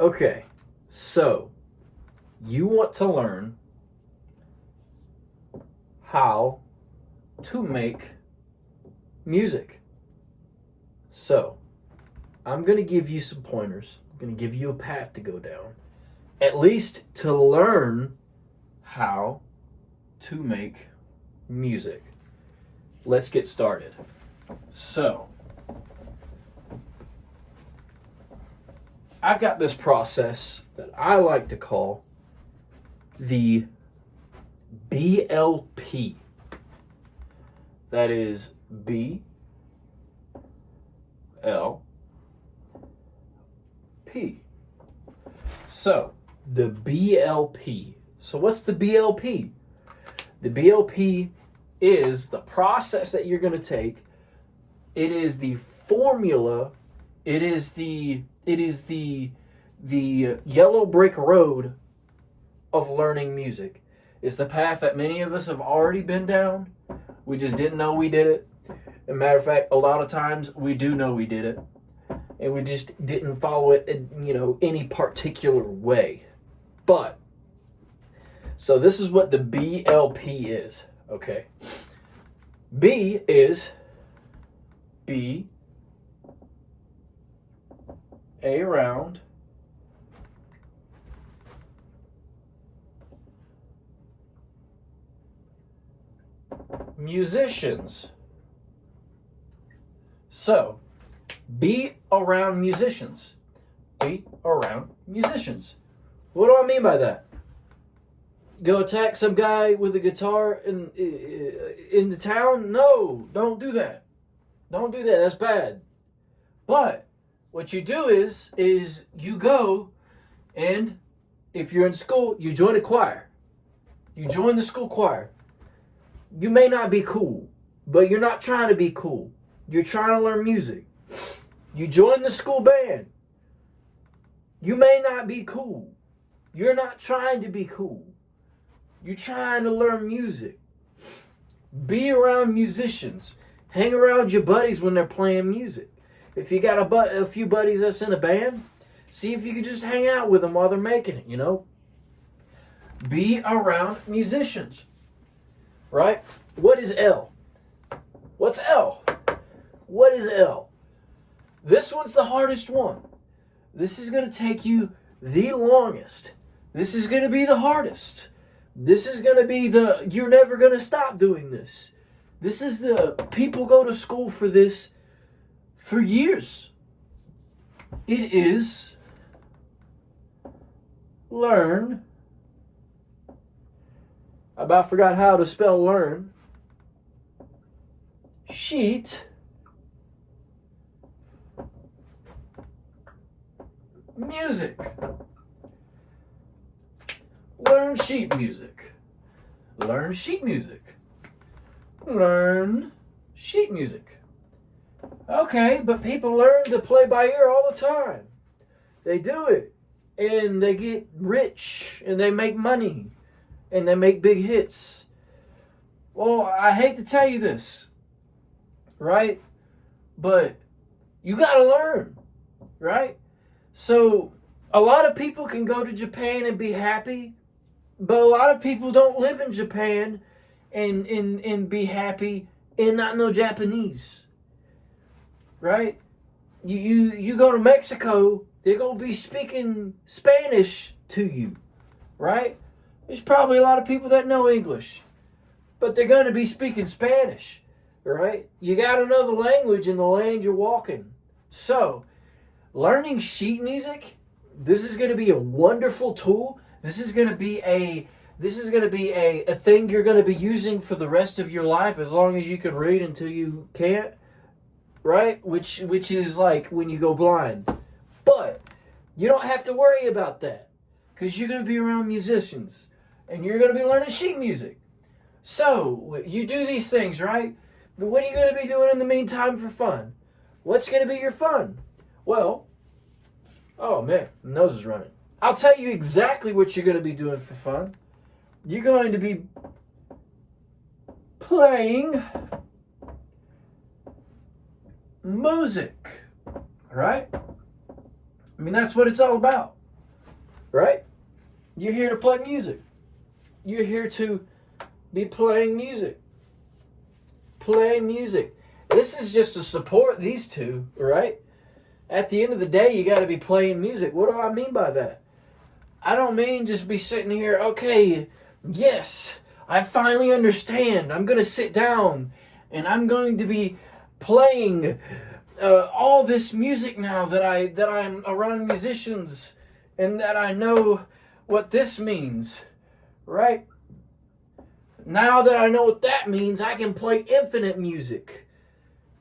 Okay, so you want to learn how to make music. So, I'm going to give you some pointers. I'm going to give you a path to go down, at least to learn how to make music. Let's get started. So, I've got this process that I like to call the BLP. That is B L P. So, the BLP. So, what's the BLP? The BLP is the process that you're going to take. It is the formula. It is the yellow brick road of learning music. It's the path that many of us have already been down. We just didn't know we did it. As a matter of fact, a lot of times we do know we did it, and we just didn't follow it in, any particular way. But, so this is what the BLP is, okay? B is be around musicians. So, be around musicians. Be around musicians. What do I mean by that? Go attack some guy with a guitar in the town? No, don't do that. Don't do that. That's bad. But what you do is you go, and if you're in school, you join a choir. You join the school choir. You may not be cool, but you're not trying to be cool. You're trying to learn music. You join the school band. You may not be cool. You're not trying to be cool. You're trying to learn music. Be around musicians. Hang around your buddies when they're playing music. If you got a few buddies that's in a band, see if you can just hang out with them while they're making it, Be around musicians. Right? What is L? What's L? What is L? This one's the hardest one. This is going to take you the longest. This is going to be the hardest. This is going to be you're never going to stop doing this. This is people go to school for this for years. It is learn. I about forgot how to spell learn. Sheet music. Learn sheet music. Learn sheet music. Learn sheet music. Okay, but people learn to play by ear all the time. They do it. And they get rich. And they make money. And they make big hits. Well, I hate to tell you this, right? But you gotta learn, right? So, a lot of people can go to Japan and be happy, but a lot of people don't live in Japan and be happy and not know Japanese, right? You go to Mexico, they're gonna be speaking Spanish to you, right? There's probably a lot of people that know English, but they're going to be speaking Spanish, right? You got to know the language in the land you're walking. So, learning sheet music, this is going to be a wonderful tool. This is going to be a thing you're going to be using for the rest of your life as long as you can read until you can't, right? Which is like when you go blind. But you don't have to worry about that because you're going to be around musicians. And you're going to be learning sheet music. So, you do these things, right? But what are you going to be doing in the meantime for fun? What's going to be your fun? Well, oh man, my nose is running. I'll tell you exactly what you're going to be doing for fun. You're going to be playing music, right? I mean, that's what it's all about. right? You're here to play music. You're here to be playing music. Play music. This is just to support these two, right? At the end of the day, you got to be playing music. What do I mean by that? I don't mean just be sitting here, okay, yes, I finally understand. I'm going to sit down and I'm going to be playing all this music now that I'm around musicians and that I know what this means, right? Now that I know what that means, I can play infinite music.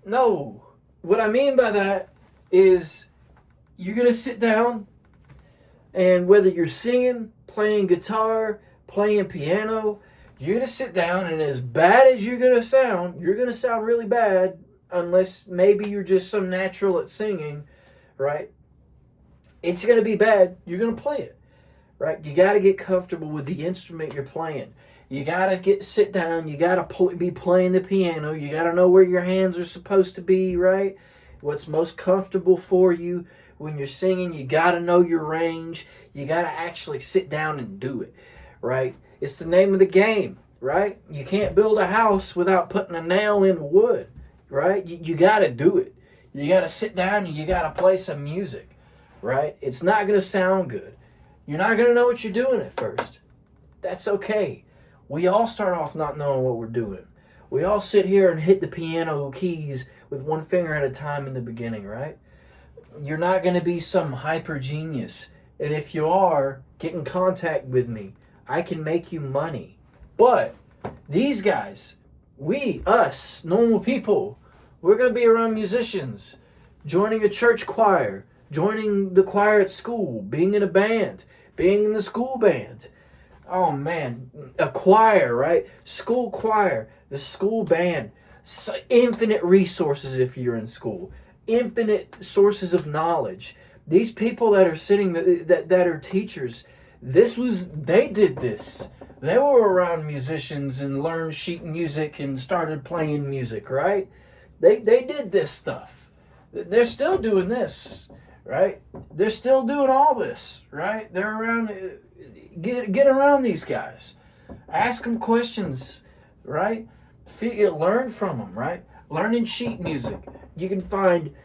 No. What I mean by that is you're going to sit down and whether you're singing, playing guitar, playing piano, you're going to sit down and as bad as you're going to sound really bad unless maybe you're just some natural at singing, right? It's going to be bad. You're going to play it, right? You got to get comfortable with the instrument you're playing. You got to sit down. You got to be playing the piano. You got to know where your hands are supposed to be, right? What's most comfortable for you when you're singing. You got to know your range. You got to actually sit down and do it, right? It's the name of the game, right? You can't build a house without putting a nail in wood, right? You got to do it. You got to sit down and you got to play some music, right? It's not going to sound good. You're not going to know what you're doing at first. That's okay. We all start off not knowing what we're doing. We all sit here and hit the piano keys with one finger at a time in the beginning, right? You're not going to be some hyper genius. And if you are, get in contact with me. I can make you money. But these guys, us, normal people, we're going to be around musicians, joining a church choir, joining the choir at school, being in a band, being in the school band. Oh man, a choir, right? School choir, the school band, so infinite resources if you're in school, infinite sources of knowledge. These people that are sitting, that are teachers, they did this. They were around musicians and learned sheet music and started playing music, right? They did this stuff. They're still doing this, right? They're still doing all this, right? They're around. Get around these guys. Ask them questions, right? Learn from them, right? Learning sheet music. You can find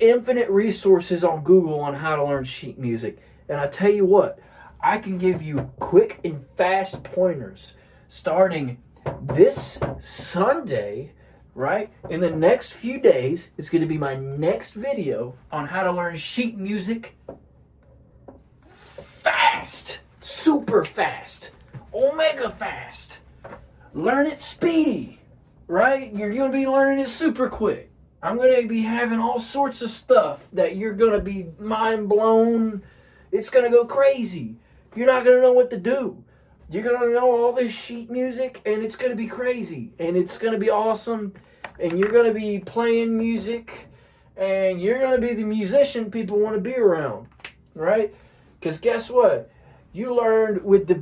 infinite resources on Google on how to learn sheet music. And I tell you what, I can give you quick and fast pointers starting this Sunday, right? In the next few days, it's going to be my next video on how to learn sheet music fast. Super fast. Omega fast. Learn it speedy, right? You're going to be learning it super quick. I'm going to be having all sorts of stuff that you're going to be mind blown. It's going to go crazy. You're not going to know what to do. You're going to know all this sheet music and it's going to be crazy and it's going to be awesome and you're going to be playing music and you're going to be the musician people want to be around, right? Because guess what? You learned with the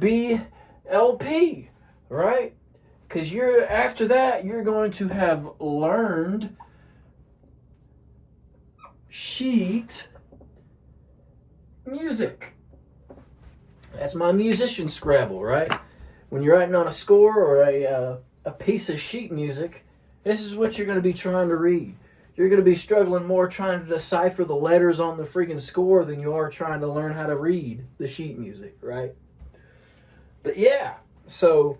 BLP, right? Because after that, you're going to have learned sheet music. That's my musician Scrabble, right? When you're writing on a score or a piece of sheet music, this is what you're going to be trying to read. You're going to be struggling more trying to decipher the letters on the freaking score than you are trying to learn how to read the sheet music, right? But yeah, so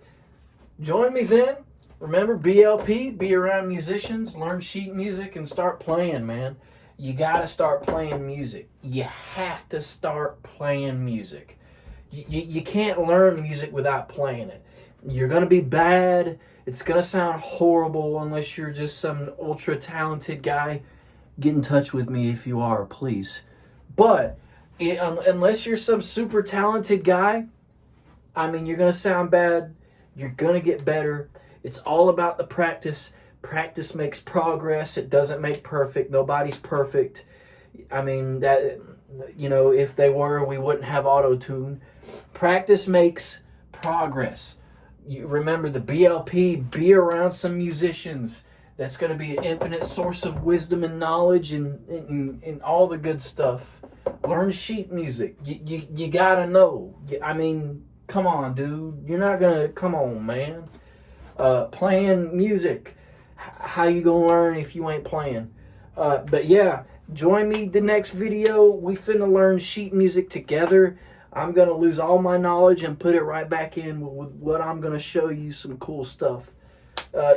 join me then. Remember BLP, be around musicians, learn sheet music, and start playing, man. You got to start playing music. You have to start playing music. You can't learn music without playing it. You're going to be bad. It's going to sound horrible unless you're just some ultra talented guy. Get in touch with me if you are, please. But unless you're some super talented guy, I mean, you're going to sound bad. You're going to get better. It's all about the practice. Practice makes progress. It doesn't make perfect. Nobody's perfect. I mean, that, if they were, we wouldn't have auto-tune. Practice makes progress. You remember the BLP, be around some musicians That's going to be an infinite source of wisdom and knowledge and all the good stuff. Learn sheet music. You got to know. I mean, come on, dude. You're not going to... Come on, man. Playing music. How you going to learn if you ain't playing? But yeah, join me the next video. We finna learn sheet music together. I'm going to lose all my knowledge and put it right back in with what I'm going to show you some cool stuff.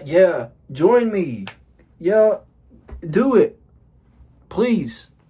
Yeah, join me. Yeah, do it. Please.